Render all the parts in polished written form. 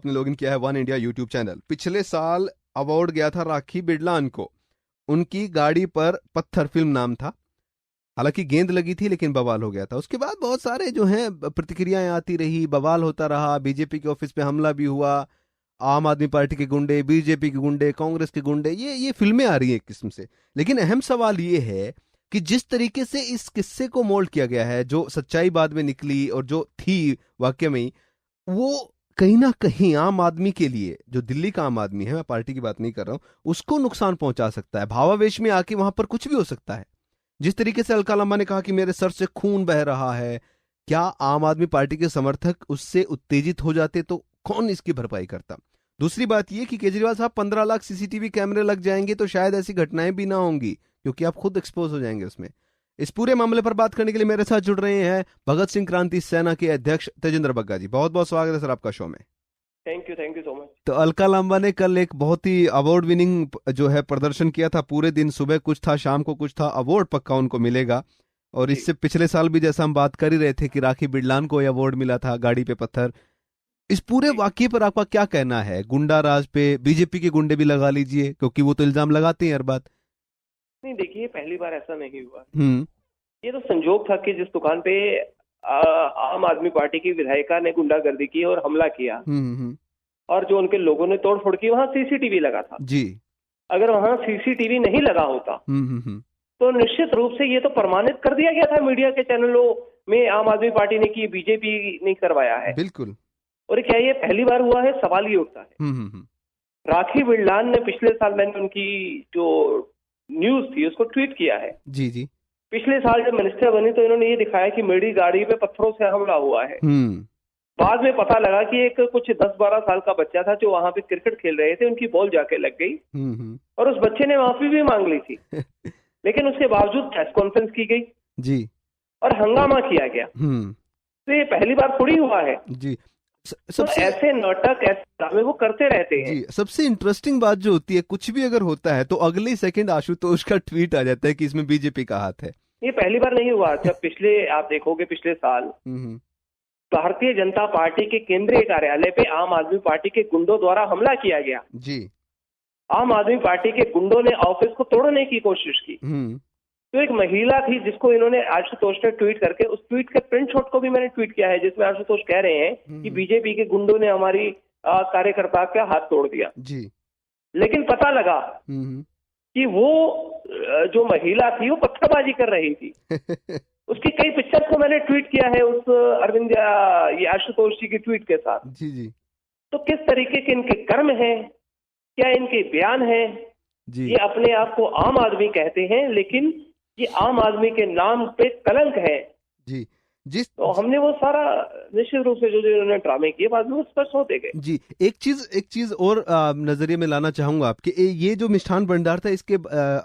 आपने लॉगिन किया है वन इंडिया यूट्यूब चैनल। पिछले साल अवार्ड गया था राखी बिरलान को, उनकी गाड़ी पर पत्थर फिल्म नाम था। हालांकि गेंद लगी थी लेकिन बवाल हो गया था। उसके बाद बहुत सारे जो हैं प्रतिक्रियाएं आती रही, बवाल होता रहा, बीजेपी के ऑफिस पे हमला भी हुआ, आम आदमी पार्टी के गुंडे, बीजेपी के गुंडे, कांग्रेस के गुंडे, ये फिल्में आ रही हैं एक किस्म से। लेकिन अहम सवाल ये है कि जिस तरीके से इस किस्से को मोल्ड किया गया है, जो सच्चाई बाद में निकली और जो थी वाकई में, वो कहीं ना कहीं आम आदमी के लिए, जो दिल्ली का आम आदमी है, मैं पार्टी की बात नहीं कर रहा हूं, उसको नुकसान पहुंचा सकता है। भावावेश में आके वहां पर कुछ भी हो सकता है। जिस तरीके से अलका लांबा ने कहा कि मेरे सर से खून बह रहा है, क्या आम आदमी पार्टी के समर्थक उससे उत्तेजित हो जाते तो कौन इसकी भरपाई करता? दूसरी बात यह कि केजरीवाल साहब 15 लाख सीसीटीवी कैमरे लग जाएंगे तो शायद ऐसी घटनाएं भी ना होंगी, क्योंकि आप खुद एक्सपोज हो जाएंगे उसमें। इस पूरे मामले पर बात करने के लिए मेरे साथ जुड़ रहे हैं भगत सिंह क्रांति सेना के अध्यक्ष तेजेंद्र बग्गा जी। बहुत बहुत स्वागत है सर आपका शो में। Thank you so much. तो अलका लांबा ने कल एक बहुत ही अवार्ड विनिंग जो है प्रदर्शन किया था। पूरे दिन, सुबह कुछ था, शाम को कुछ था, अवार्ड पक्का उनको मिलेगा। और इससे पिछले साल भी जैसा हम बात कर ही रहे थे कि राखी बिरलान को अवार्ड मिला था, गाड़ी पे पत्थर। इस पूरे वाकये पर आपका क्या कहना है? गुंडा राज पे बीजेपी के गुंडे भी लगा लीजिए, क्योंकि वो तो इल्जाम लगाते हैं हर बात। नहीं, देखिए, पहली बार ऐसा नहीं हुआ। हम्म। ये तो संजोग था कि जिस दुकान पे आम आदमी पार्टी की विधायिका ने गुंडागर्दी की और हमला किया, और जो उनके लोगों ने तोड़फोड़ की, वहां सीसीटीवी लगा था जी। अगर वहां सीसीटीवी नहीं लगा होता तो निश्चित रूप से ये तो प्रमाणित कर दिया गया था मीडिया के चैनलों में, आम आदमी पार्टी ने की, बीजेपी ने करवाया है। बिल्कुल। और क्या ये पहली बार हुआ है? सवाल ये उठता है। राखी बिरलान ने पिछले साल, मैंने उनकी जो न्यूज थी उसको ट्वीट किया है। जी जी। पिछले साल जब मिनिस्टर बनी तो इन्होंने ये दिखाया कि मेरी गाड़ी पे पत्थरों से हमला हुआ है। बाद में पता लगा कि एक कुछ 10-12 साल का बच्चा था जो वहां पे क्रिकेट खेल रहे थे, उनकी बॉल जाके लग गई और उस बच्चे ने माफी भी मांग ली थी। लेकिन उसके बावजूद प्रेस कॉन्फ्रेंस की गई जी, और हंगामा किया गया। तो ये पहली बार थोड़ी हुआ है जी। तो ऐसे नाटक, ऐसे ड्रामे वो करते रहते हैं। जी, सबसे इंटरेस्टिंग बात जो होती है, कुछ भी अगर होता है तो अगले ही सेकंड आशुतोष का ट्वीट आ जाता है कि इसमें बीजेपी का हाथ है। ये पहली बार नहीं हुआ। जब पिछले, आप देखोगे, पिछले साल भारतीय जनता पार्टी के केंद्रीय कार्यालय पे आम आदमी पार्टी के गुंडों द्वारा हमला किया गया जी। आम आदमी पार्टी के गुंडों ने ऑफिस को तोड़ने की कोशिश की। तो एक महिला थी जिसको इन्होंने, आशुतोष ने ट्वीट करके, उस ट्वीट के प्रिंट शॉट को भी मैंने ट्वीट किया है, जिसमें आशुतोष कह रहे हैं कि बीजेपी के गुंडों ने हमारी कार्यकर्ता का हाथ तोड़ दिया जी। लेकिन पता लगा कि वो जो महिला थी वो पत्थरबाजी कर रही थी। उसकी कई पिक्चर्स को मैंने ट्वीट किया है उस अरविंद, ये आशुतोष जी की ट्वीट के साथ। जी जी। तो किस तरीके के इनके कर्म हैं, क्या इनके बयान हैं जी। ये अपने आप को आम आदमी कहते हैं, लेकिन ये आम आदमी के नाम पे कलंक है जी। तो हमने वो सारा निश्चित रूप से जो इन्होंने ड्रामे किए, बाद में स्पष्ट होते गए जी। एक चीज और नजरिए में लाना चाहूंगा आपके, ये जो मिष्ठान भंडार था, इसके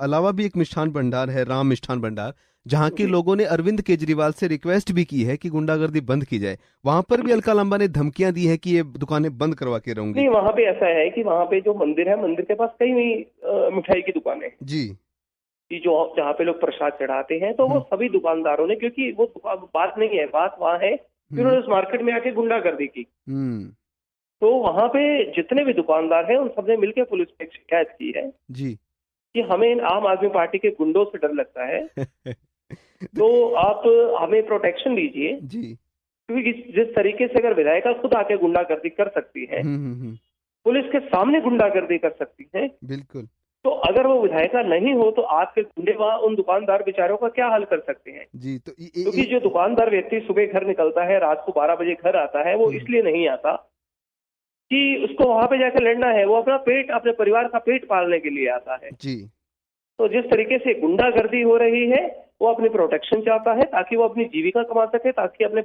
अलावा भी एक मिष्ठान भंडार है, राम मिष्ठान भंडार, जहां के लोगों ने अरविंद केजरीवाल से रिक्वेस्ट भी की है कि गुंडागर्दी बंद की जाए। वहां पर भी अलका लांबा ने धमकियां दी है कि ये दुकानें बंद करवा के रहूंगी। नहीं, वहां पे ऐसा है कि वहां पे जो मंदिर है, मंदिर के पास कई मिठाई की दुकानें जी, कि जो जहाँ पे लोग प्रसाद चढ़ाते हैं, तो वो सभी दुकानदारों ने, क्योंकि वो बात नहीं है, बात वहाँ है कि उन्होंने उस मार्केट में आके गुंडागर्दी की। तो वहां पे जितने भी दुकानदार हैं उन सबने मिलकर पुलिस पे शिकायत की है जी कि हमें इन आम आदमी पार्टी के गुंडों से डर लगता है। तो आप हमें प्रोटेक्शन दीजिए जी, क्योंकि जिस तरीके से अगर विधायिका खुद आके गुंडागर्दी कर सकती है, पुलिस के सामने गुंडागर्दी कर सकती है, बिल्कुल, तो अगर वो विधायिका नहीं हो तो आपके गुंडे वहां उन दुकानदार बेचारों का क्या हल कर सकते हैं जी। तो क्योंकि जो दुकानदार व्यक्ति सुबह घर निकलता है, रात को 12 बजे घर आता है, वो इसलिए नहीं आता कि उसको वहां पे जाकर लड़ना है, वो अपना पेट, अपने परिवार का पेट पालने के लिए आता है जी। तो जिस तरीके से गुंडागर्दी हो रही है, वो अपनी प्रोटेक्शन चाहता है ताकि वो अपनी जीविका कमा सके, ताकि अपने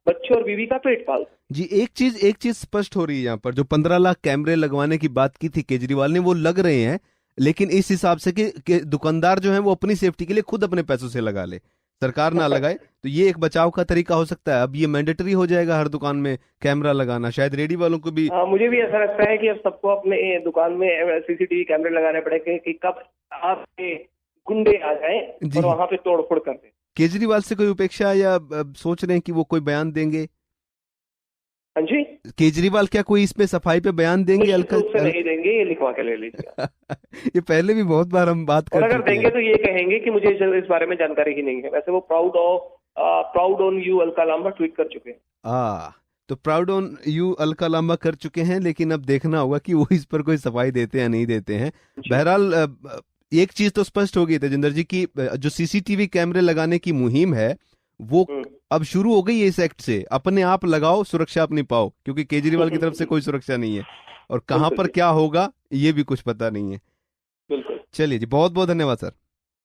बच्चे और बीवी का पेट पाल जी। एक चीज स्पष्ट हो रही है यहाँ पर, जो 15 लाख कैमरे लगवाने की बात की थी केजरीवाल ने, वो लग रहे हैं, लेकिन इस हिसाब से कि दुकानदार जो है वो अपनी सेफ्टी के लिए खुद अपने पैसों से लगा ले, सरकार ना लगाए। तो ये एक बचाव का तरीका हो सकता है। अब ये मैंडेटरी हो जाएगा हर दुकान में कैमरा लगाना, शायद रेडी वालों को भी। मुझे भी ऐसा लगता है कि अब सबको अपने दुकान में सीसीटीवी कैमरे लगाने पड़ेंगे कि कब आपके गुंडे आ जाएं और वहां पे तोड़फोड़ कर दें। केजरीवाल से कोई उपेक्षा या सोच रहे हैं कि वो कोई बयान देंगे? हाँ जी, केजरीवाल क्या कोई इसमें सफाई पे बयान देंगे? से नहीं देंगे, ये लिखवा के ले लीजिए। ये पहले भी बहुत बार हम बात कर और अगर चुके देंगे हैं। तो ये कहेंगे कि मुझे इस बारे में जानकारी ही नहीं है। वैसे वो proud on you Alka Lamba tweet कर चुके हैं। तो proud on you Alka Lamba कर चुके हैं, लेकिन अब देखना होगा कि वो इस पर कोई सफाई देते हैं या नहीं देते हैं। बहरहाल एक चीज तो स्पष्ट हो गई तेजिंदर जी की जो सीसीटीवी कैमरे लगाने की मुहिम है वो अब शुरू हो गई है इस एक्ट से। अपने आप लगाओ, सुरक्षा अपनी पाओ, क्योंकि केजरीवाल की तरफ से कोई सुरक्षा नहीं है और कहां पर क्या होगा ये भी कुछ पता नहीं है। बिल्कुल। चलिए जी, बहुत बहुत धन्यवाद sir.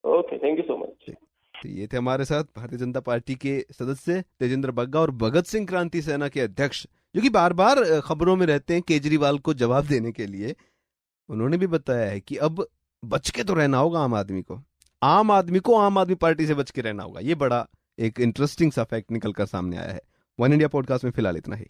Okay, thank you so much. तो ये थे हमारे साथ भारतीय जनता पार्टी के सदस्य तेजेंद्र बग्गा और भगत सिंह क्रांति सेना के अध्यक्ष, जो कि बार बार खबरों में रहते हैं केजरीवाल को जवाब देने के लिए। उन्होंने भी बताया है कि अब बच के तो रहना होगा आम आदमी को, आम आदमी पार्टी से बच के रहना होगा। ये बड़ा एक इंटरेस्टिंग सा फैक्ट निकल कर सामने आया है। वन इंडिया पॉडकास्ट में फिलहाल इतना ही।